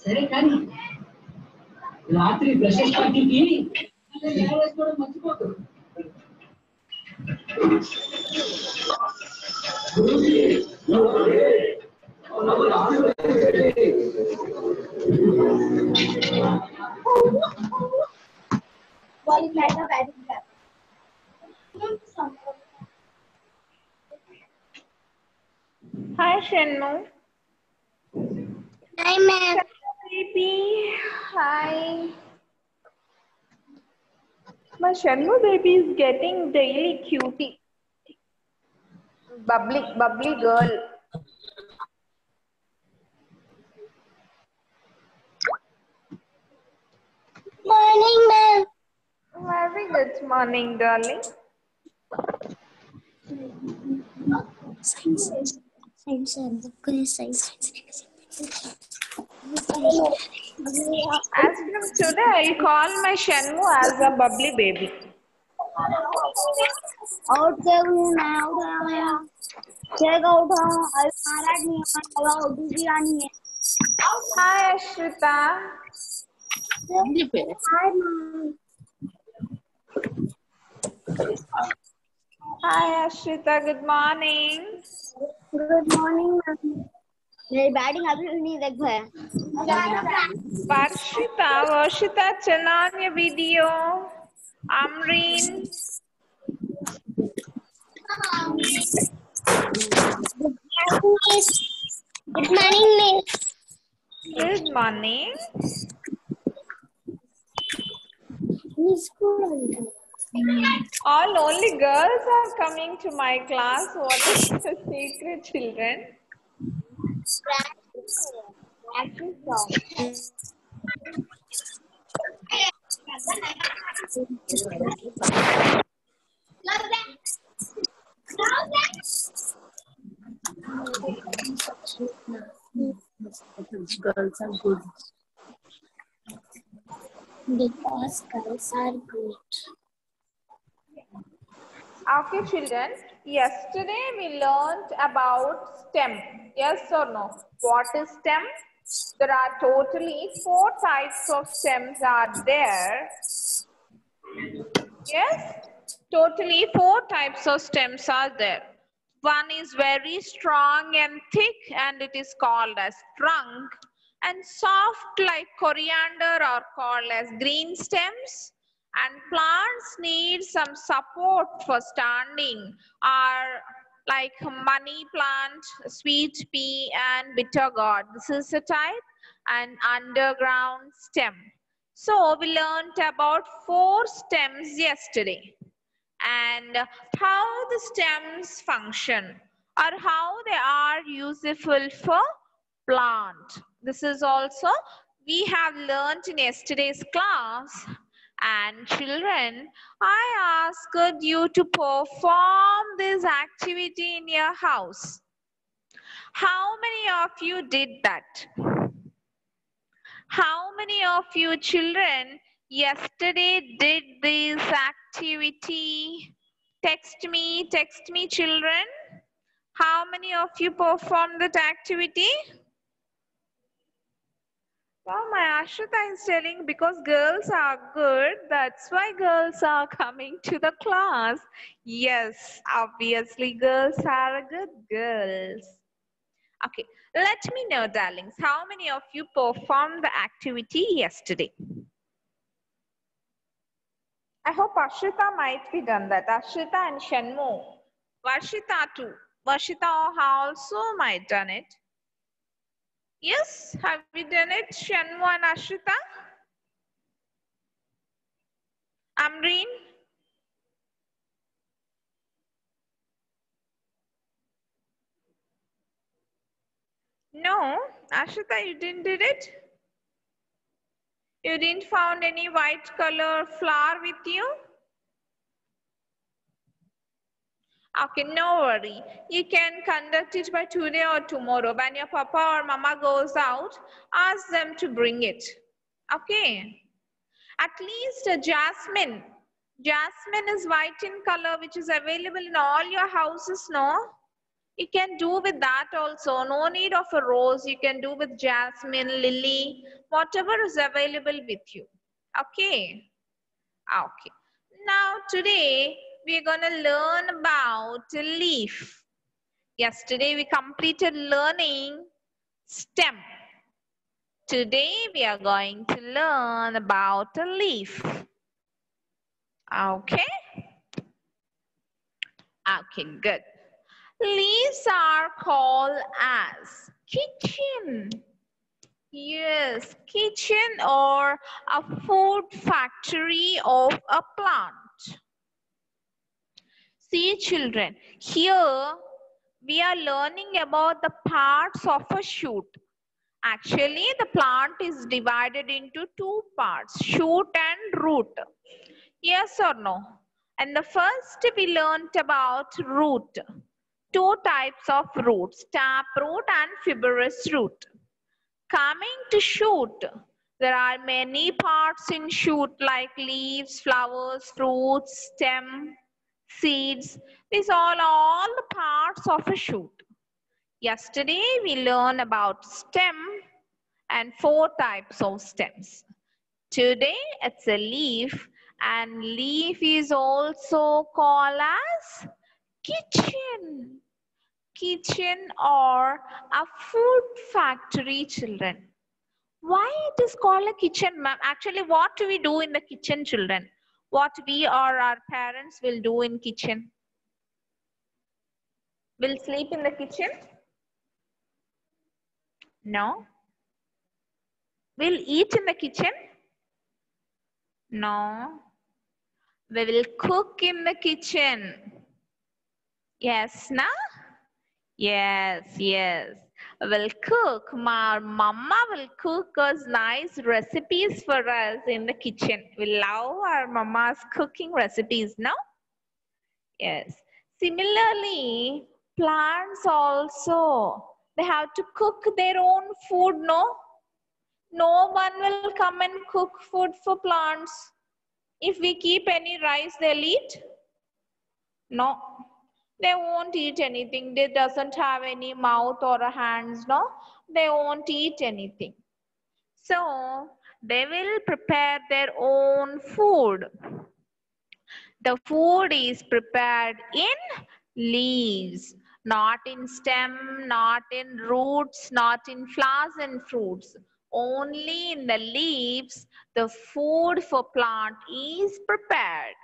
సరే కానీ రాత్రి బ్రషెస్ పార్టీకి మర్చిపోకు. Hi, Shenmu. Hi, ma'am. Baby. Hi. My Shenmu baby is getting daily cutie. Bubbly girl. Morning, ma'am. Very good morning, darling. Science. As from today, I'll call my Shenmu as a bubbly baby. Hi, Ashrita. Hi, ma'am. Hi, Ashrita. Good morning. Good morning, ma'am. मेरी batting अभी नहीं देख है. Varshita, turn on your video. Amreen. Good morning, miss. Good morning. All only girls are coming to my class. What is the secret, children? Girls are good. Because girls are good. Okay, children. Yesterday we learned about STEM. Yes or no? What is STEM? There are totally 4 types of STEMs are there. Yes? Totally 4 types of stems are there. One is very strong and thick and it is called as trunk, and soft like coriander are called as green stems, and plants need some support for standing are like money plant, sweet pea and bitter gourd. This is a type, and underground stem. So we learned about 4 stems yesterday, and how the stems function or how they are useful for plant. This is also we have learned in yesterday's class. And children, I asked you to perform this activity in your house. How many of you did that? How many of you children yesterday did this activity? Text me, children. How many of you performed that activity? Well, my Ashrita is telling because girls are good, that's why girls are coming to the class. Yes, obviously girls are good girls. Okay, let me know, darlings, how many of you performed the activity yesterday? I hope Ashrita might be done that. Ashrita and Shenmu. Varshita too. Varshita also might done it. Yes, have you done it, Shenmu and Ashrita? Amreen? No, Ashrita, you didn't did it? You didn't found any white color flower with you? Okay, no worry. You can conduct it by today or tomorrow. When your papa or mama goes out, ask them to bring it. Okay. At least a jasmine. Jasmine is white in color, which is available in all your houses, no? You can do with that also. No need of a rose. You can do with jasmine, lily, whatever is available with you. Okay. Okay. Now today we are going to learn about a leaf. Yesterday we completed learning stem. Today we are going to learn about a leaf. Okay. Okay, good. Leaves are called as kitchen. Yes, kitchen or a food factory of a plant. See children, here we are learning about the parts of a shoot. Actually, the plant is divided into two parts, shoot and root. Yes or no? And the first we learnt about root. Two types of roots, tap root and fibrous root. Coming to shoot, there are many parts in shoot like leaves, flowers, fruits, stem, seeds. These are all the parts of a shoot. Yesterday we learned about stem and four types of stems. Today it's a leaf, and leaf is also called as kitchen. Kitchen or a food factory, children. Why it is called a kitchen, ma'am? Actually, what do we do in the kitchen, children? What we or our parents will do in kitchen? Will sleep in the kitchen? No. Will eat in the kitchen? No. We will cook in the kitchen. Yes, na? Yes, yes. We'll cook. My mama will cook us nice recipes for us in the kitchen. We love our mama's cooking recipes, no? Yes. Similarly, plants also, they have to cook their own food, no? No one will come and cook food for plants. If we keep any rice, they'll eat? No. They won't eat anything. They doesn't have any mouth or a hands, no? They won't eat anything. So, they will prepare their own food. The food is prepared in leaves, not in stem, not in roots, not in flowers and fruits. Only in the leaves, the food for plant is prepared.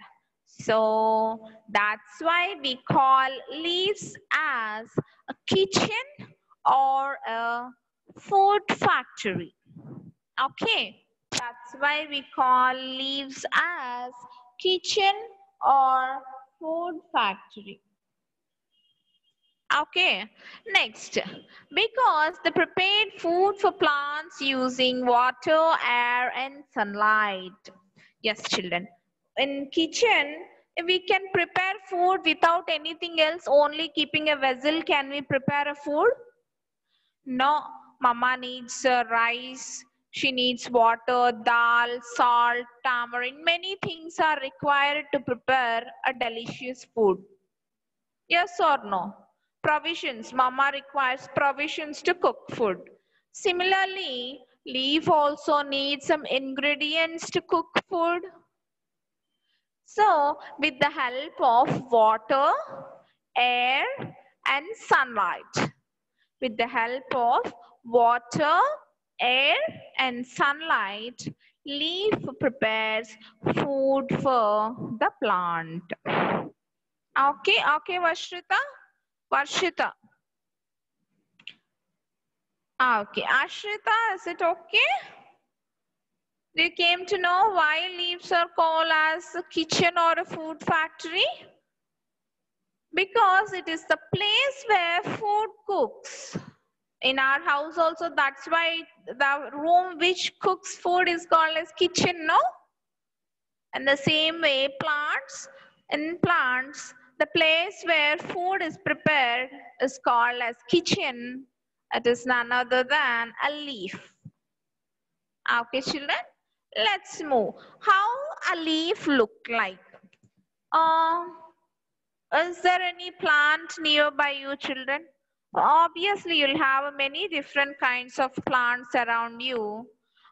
So that's why we call leaves as a kitchen or a food factory. Okay, that's why we call leaves as kitchen or food factory. Okay, next, because the prepared food for plants using water, air and sunlight. Yes, children. In kitchen, we can prepare food without anything else, only keeping a vessel. Can we prepare a food? No, mama needs rice, she needs water, dal, salt, tamarind. Many things are required to prepare a delicious food. Yes or no? Provisions. Mama requires provisions to cook food. Similarly, leaf also needs some ingredients to cook food. So, with the help of water, air and sunlight. With the help of water, air and sunlight, leaf prepares food for the plant. Okay, okay, Varshita. Okay, Ashrita, is it okay? You came to know why leaves are called as a kitchen or a food factory? Because it is the place where food cooks. In our house also, that's why the room which cooks food is called as kitchen, no? And the same way, plants, The place where food is prepared is called as kitchen. It is none other than a leaf. Okay, children, let's move. How a leaf look like? Uh, is there any plant nearby you, children? Obviously, you'll have many different kinds of plants around you.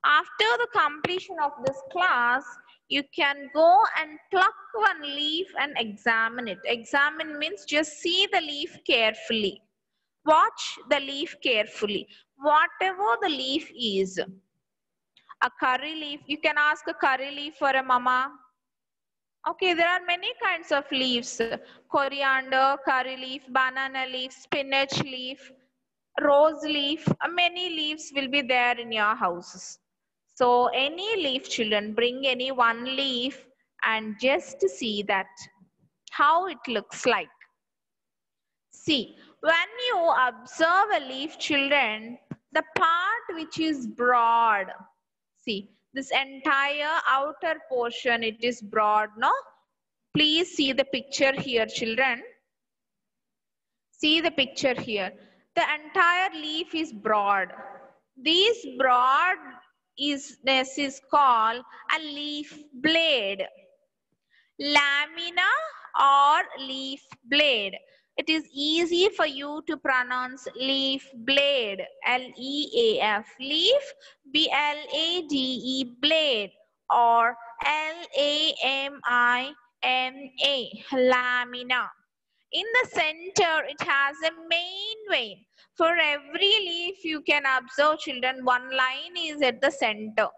After the completion of this class, you can go and pluck one leaf and examine it. Examine means just see the leaf carefully. Watch the leaf carefully. Whatever the leaf is, a curry leaf, you can ask a curry leaf for a mama. Okay, there are many kinds of leaves. Coriander, curry leaf, banana leaf, spinach leaf, rose leaf. Many leaves will be there in your houses. So any leaf, children, bring any one leaf and just see that how it looks like. See, when you observe a leaf, children, the part which is broad, see, this entire outer portion, it is broad, no? Please see the picture here, children. See the picture here. The entire leaf is broad. This broadness is called a leaf blade. Lamina or leaf blade. It is easy for you to pronounce leaf blade. L-E-A-F. Leaf, B-L-A-D-E, blade, or L-A-M-I-N-A, lamina. In the center, it has a main vein. For every leaf, you can observe, children, one line is at the center.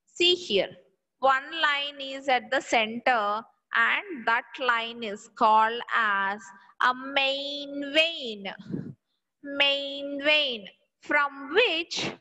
See here, one line is at the center and that line is called as a main vein. Main vein, from which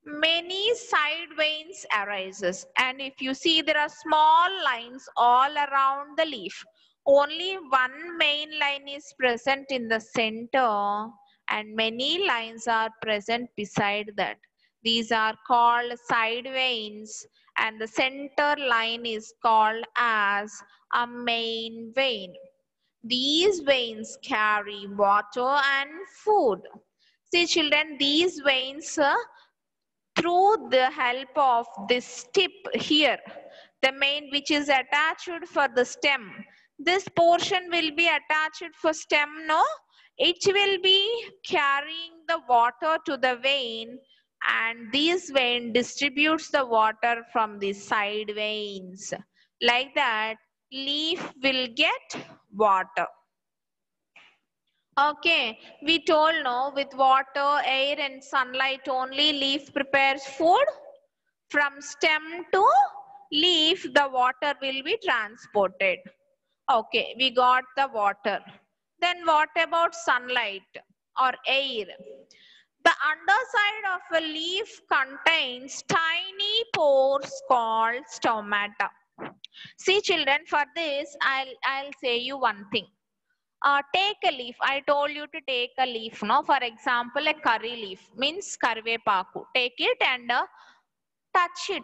many side veins arises. And if you see, there are small lines all around the leaf. Only one main line is present in the center and many lines are present beside that. These are called side veins and the center line is called as a main vein. These veins carry water and food. See, children, these veins, through the help of this tip here, the main which is attached for the stem, this portion will be attached for stem, no? It will be carrying the water to the vein and this vein distributes the water from the side veins. Like that, leaf will get water. Okay, we told no, with water, air and sunlight only leaf prepares food. From stem to leaf, the water will be transported. Okay, we got the water. Then what about sunlight or air? The underside of a leaf contains tiny pores called stomata. See, children, for this, I'll say you one thing. Take a leaf. I told you to take a leaf. No, for example, a curry leaf means karvepaku. Take it and touch it.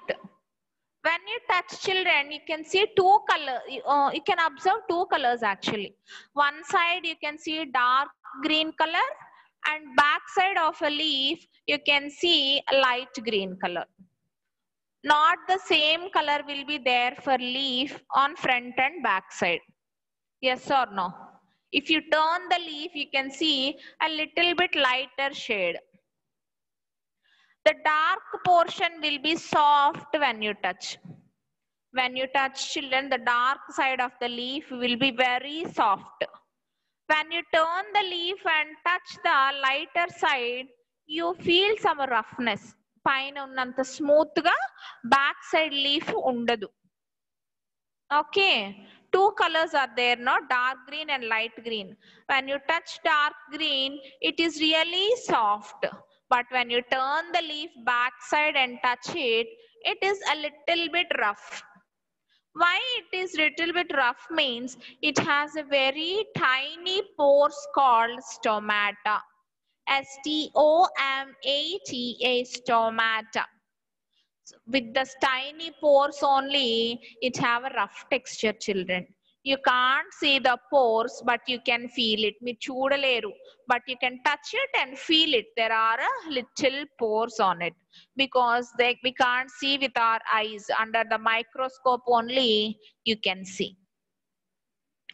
When you touch, children, you can see two colors. You can observe two colors actually. One side you can see dark green color, and back side of a leaf you can see a light green color. Not the same color will be there for leaf on front and back side. Yes or no? If you turn the leaf, you can see a little bit lighter shade. The dark portion will be soft when you touch. When you touch, children, the dark side of the leaf will be very soft. When you turn the leaf and touch the lighter side, you feel some roughness. Paina unnanta smooth ga, back side leaf undadu. Okay, two colors are there, no? Dark green and light green. When you touch dark green, it is really soft. But when you turn the leaf back side and touch it, it is a little bit rough. Why it is little bit rough means it has a very tiny pores called stomata. S-T-O-M-A-T-A, stomata. With the tiny pores only, it have a rough texture, children. You can't see the pores, but you can feel it. Me chudaleru, but you can touch it and feel it. There are little pores on it because we can't see with our eyes. Under the microscope only you can see.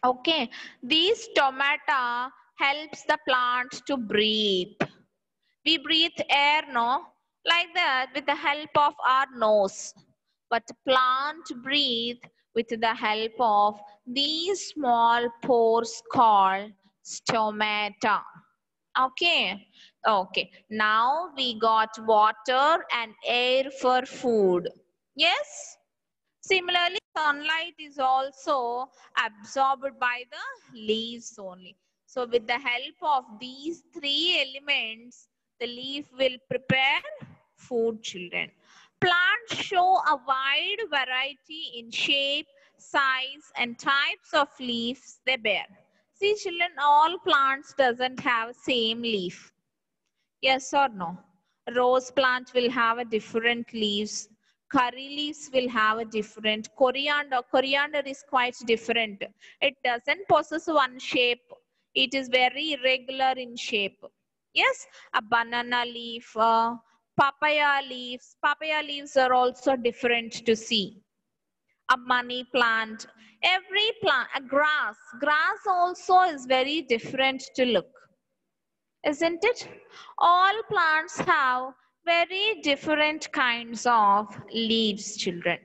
Okay, these stomata helps the plant to breathe. We breathe air, no? Like that with the help of our nose. But plant breathe with the help of these small pores called stomata. Okay. Okay. Now we got water and air for food. Yes? Similarly, sunlight is also absorbed by the leaves only. So with the help of these three elements, the leaf will prepare food, children. Plants show a wide variety in shape, size, and types of leaves they bear. See, children, all plants doesn't have same leaf. Yes or no? Rose plant will have a different leaves. Curry leaves will have a different. Coriander is quite different. It doesn't possess one shape. It is very irregular in shape. Yes, a banana leaf, papaya leaves. Papaya leaves are also different to see. A money plant. Every plant, a grass. Grass also is very different to look. Isn't it? All plants have very different kinds of leaves, children,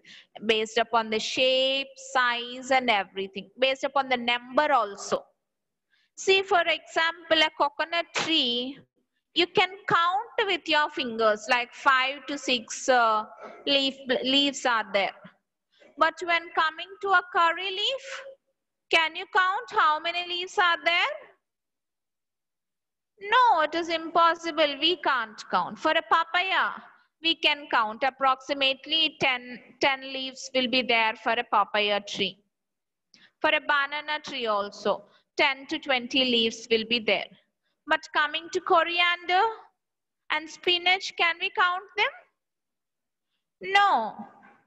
based upon the shape, size, and everything, based upon the number also. See, for example, a coconut tree, you can count with your fingers, like 5 to 6 leaves are there. But when coming to a curry leaf, can you count how many leaves are there? No, it is impossible. We can't count. For a papaya, we can count approximately 10 leaves will be there for a papaya tree. For a banana tree also, 10 to 20 leaves will be there. But coming to coriander and spinach, can we count them? No,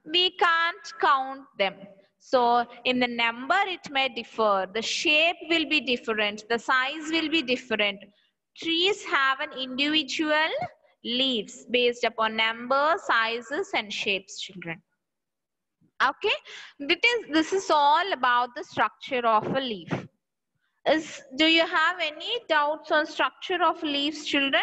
we can't count them. So in the number it may differ, the shape will be different, the size will be different. Trees have an individual leaves based upon number, sizes and shapes, children. Okay, this is all about the structure of a leaf. Do you have any doubts on structure of leaves, children?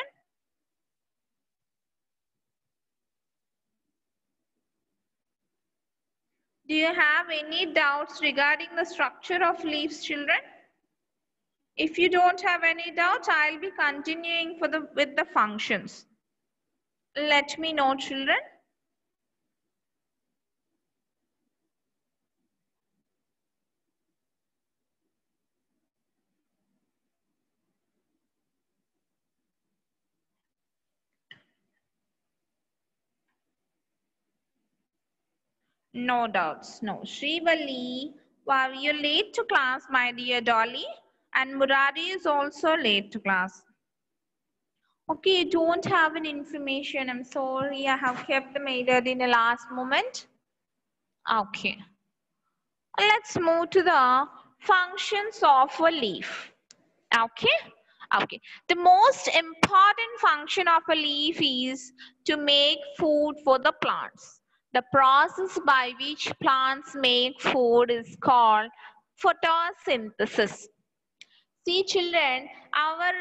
Do you have any doubts regarding the structure of leaves, children? If you don't have any doubts, I'll be continuing with the functions. Let me know, children. No doubts. No. Srivalli, wow, you're late to class, my dear Dolly. And Murari is also late to class. Okay, you don't have an information. I'm sorry, I have kept the matter in the last moment. Okay. Let's move to the functions of a leaf. Okay. Okay. The most important function of a leaf is to make food for the plants. The process by which plants make food is called photosynthesis. See, children, our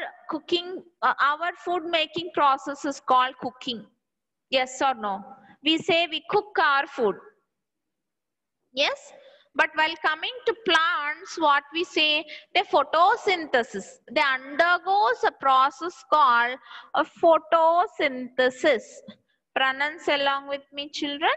food making process is called cooking. Yes or no? We say we cook our food. Yes? But while coming to plants, what we say, the photosynthesis. They undergoes a process called a photosynthesis. Pronounce along with me, children.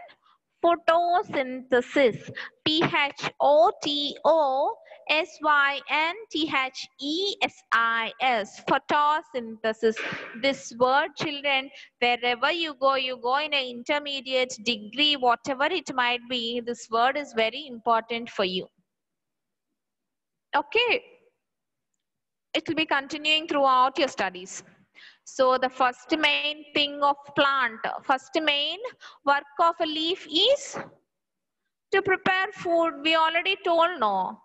Photosynthesis. Photosynthesis. Photosynthesis. This word, children, wherever you go in an intermediate degree, whatever it might be, this word is very important for you. Okay. It will be continuing throughout your studies. So the first main thing of plant, first main work of a leaf is to prepare food. We already told, no.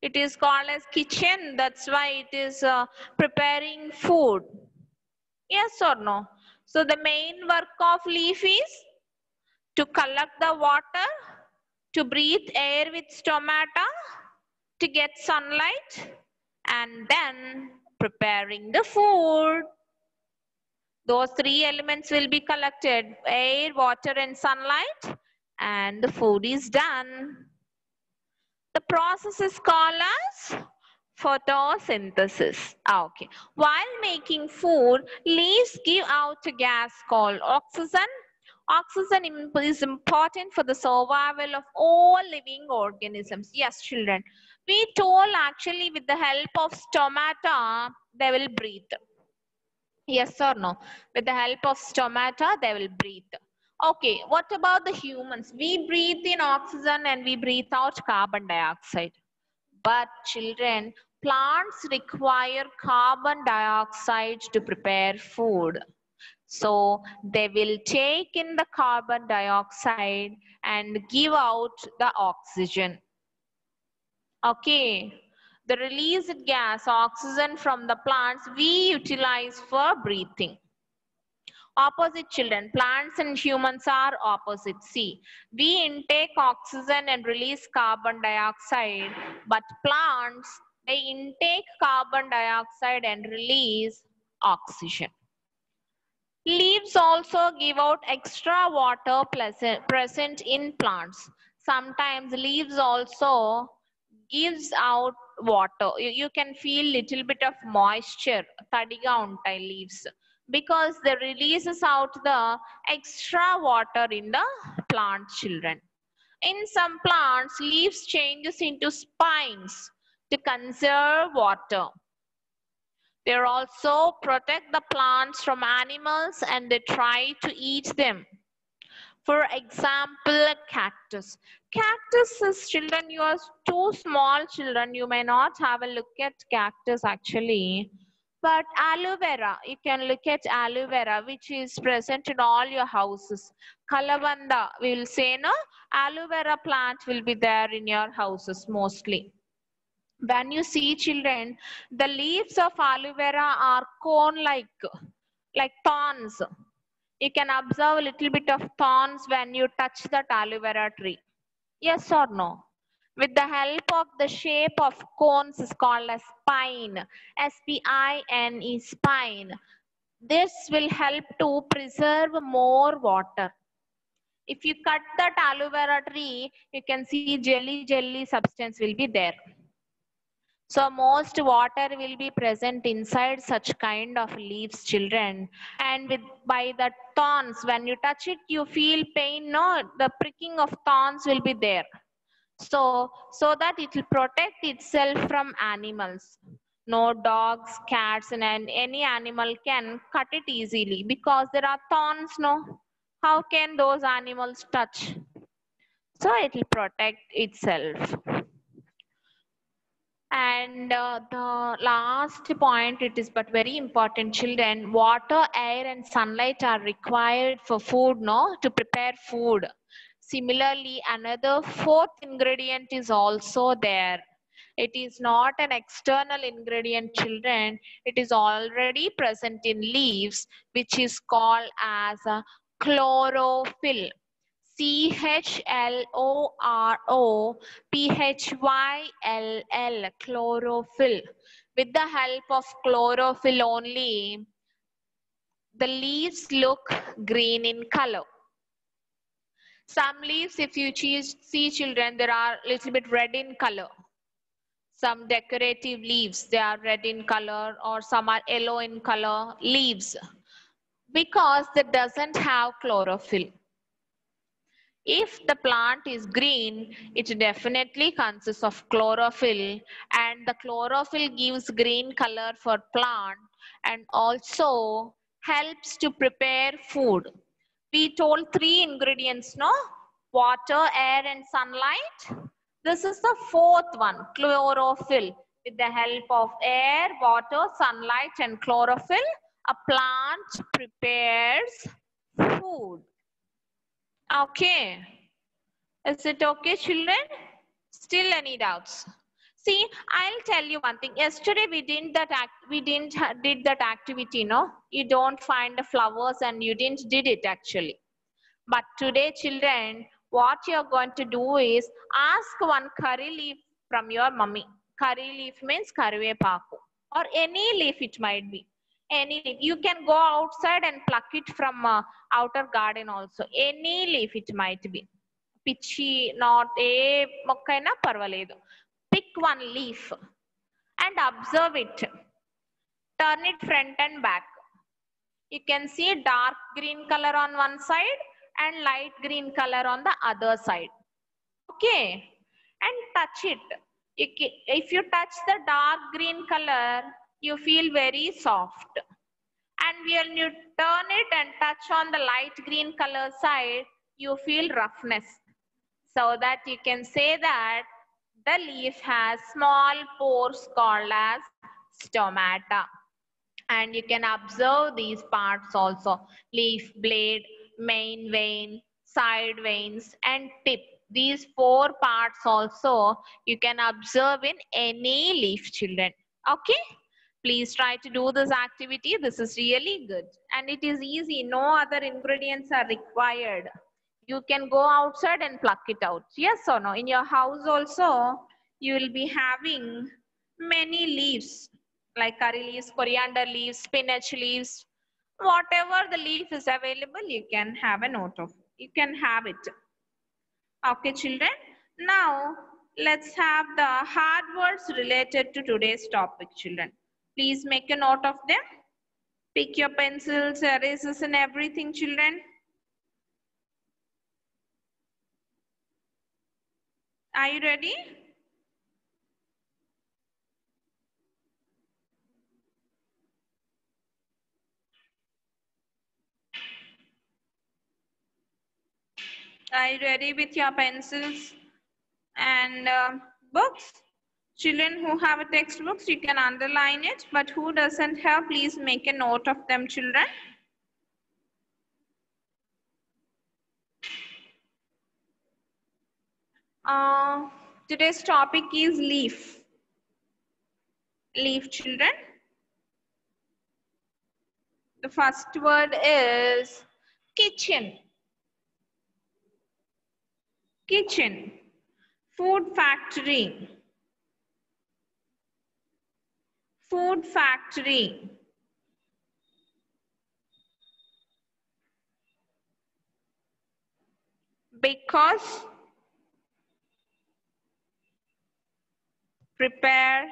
It is called as kitchen. That's why it is preparing food. Yes or no? So the main work of leaf is to collect the water, to breathe air with stomata, to get sunlight, and then preparing the food. Those three elements will be collected: air, water, and sunlight, and the food is done. The process is called as photosynthesis. Okay. While making food, leaves give out a gas called oxygen. Oxygen is important for the survival of all living organisms. Yes, children. We told actually with the help of stomata, they will breathe. Yes or no? With the help of stomata, they will breathe. Okay, what about the humans? We breathe in oxygen and we breathe out carbon dioxide. But children, plants require carbon dioxide to prepare food. So they will take in the carbon dioxide and give out the oxygen. Okay. The released gas, oxygen from the plants, we utilize for breathing. Opposite children, plants and humans are opposite. See, we intake oxygen and release carbon dioxide, but plants, they intake carbon dioxide and release oxygen. Leaves also give out extra water present in plants. Sometimes leaves also gives out water. You can feel little bit of moisture, tadiga untai leaves, because they releases out the extra water in the plant, children. In some plants, leaves changes into spines to conserve water. They also protect the plants from animals and they try to eat them. For example, cactus. Cactus is, children, you are too small children, you may not have a look at cactus actually. But aloe vera, you can look at aloe vera, which is present in all your houses. Kalavanda, we will say, no? Aloe vera plant will be there in your houses mostly. When you see, children, the leaves of aloe vera are cone-like, like thorns. You can observe a little bit of thorns when you touch that aloe vera tree. Yes or no? With the help of the shape of cones is called a spine. S-P-I-N-E, spine. This will help to preserve more water. If you cut that aloe vera tree, you can see jelly substance will be there. So most water will be present inside such kind of leaves, children. And by the thorns, when you touch it, you feel pain, no? The pricking of thorns will be there. So that it will protect itself from animals. No dogs, cats, and any animal can cut it easily because there are thorns, no? How can those animals touch? So it will protect itself. And the last point, it is but very important, children. Water, air, and sunlight are required for food, no? To prepare food. Similarly, another fourth ingredient is also there. It is not an external ingredient, children. It is already present in leaves, which is called as a chlorophyll. CHLOROPHYLL, chlorophyll. With the help of chlorophyll only, the leaves look green in color. Some leaves, if you see, children, there are a little bit red in color. Some decorative leaves, they are red in color, or some are yellow in color leaves, because they doesn't have chlorophyll. If the plant is green, it definitely consists of chlorophyll, and the chlorophyll gives green color for plant and also helps to prepare food. We told three ingredients, no? Water, air, and sunlight. This is the fourth one, chlorophyll. With the help of air, water, sunlight, and chlorophyll, a plant prepares food. Okay. Is it okay, children? Still any doubts? See, I'll tell you one thing. Yesterday we did that did that activity, no? You don't find the flowers and you didn't did it actually. But today, children, what you're going to do is ask one curry leaf from your mummy. Curry leaf means karivepaku or any leaf it might be. Any leaf. You can go outside and pluck it from outer garden also. Any leaf it might be. Pichi, not a mokkaina parvaledu. Pick one leaf and observe it. Turn it front and back. You can see dark green color on one side and light green color on the other side. Okay, and touch it. If you touch the dark green color, you feel very soft. And when you turn it and touch on the light green color side, you feel roughness. So that you can say that the leaf has small pores called as stomata. And you can observe these parts also: leaf blade, main vein, side veins, and tip. These 4 parts also you can observe in any leaf, children. Okay, please try to do this activity. This is really good and it is easy. No other ingredients are required. You can go outside and pluck it out. Yes or no? In your house also you will be having many leaves like curry leaves, coriander leaves, spinach leaves, whatever the leaf is available, you can have a note of. You can have it. Okay, children. Now, let's have the hard words related to today's topic, children. Please make a note of them. Pick your pencils, erasers and everything, children. Are you ready? Are you ready with your pencils and books? Children who have a textbooks, you can underline it, but who doesn't have, please make a note of them, children. Today's topic is leaf. Leaf, children. The first word is kitchen. Kitchen. Food factory. Food factory. Because. Prepare.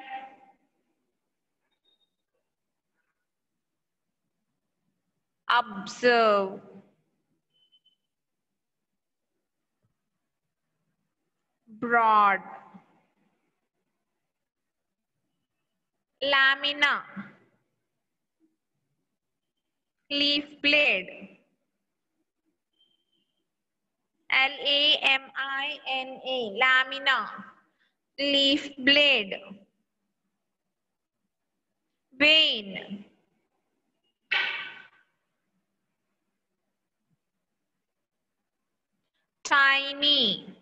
Observe. Broad. Lamina. Leaf blade. Lamina. Lamina. Leaf blade. Vein. Tiny.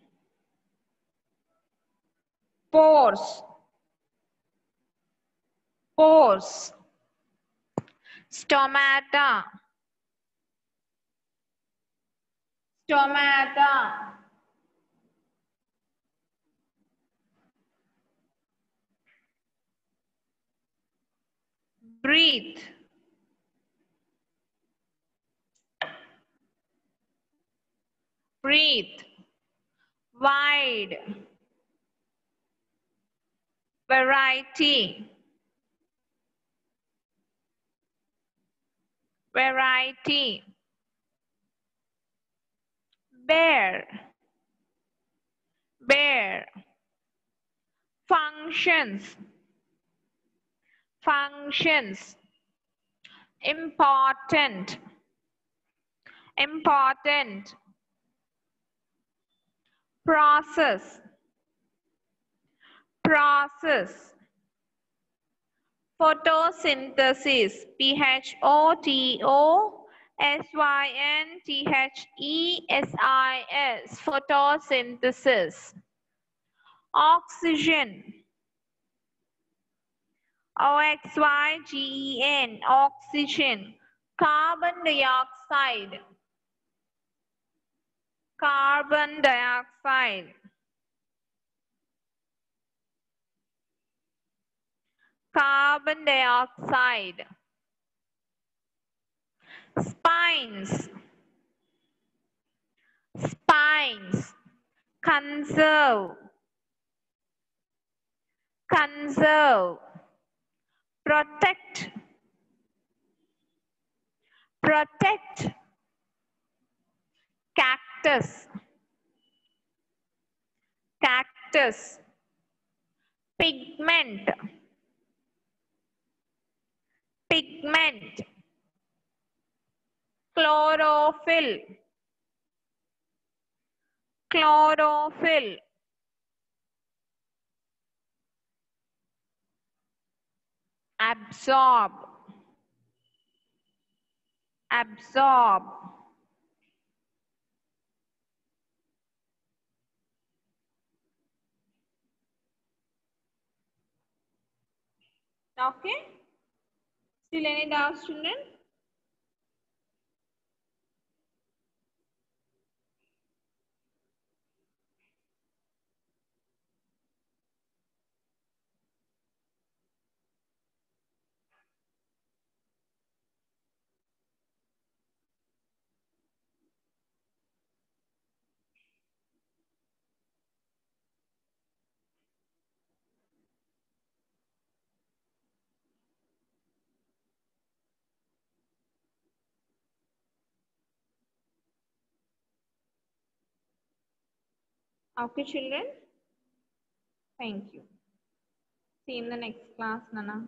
Pores. Pores. Stomata. Stomata. Breathe. Breathe. Wide. Variety. Variety. Bear. Bear. Functions. Functions. Important. Important. Process. Process. Photosynthesis. Photosynthesis. Photosynthesis. Oxygen. oxygen, oxygen. Carbon dioxide, carbon dioxide. Carbon dioxide. Spines, spines. Conserve, conserve. Protect, protect. Cactus, cactus. Pigment, pigment. Chlorophyll, chlorophyll. Absorb, absorb. Okay? Still any doubts, children? Okay, children? Thank you. See you in the next class, Nana.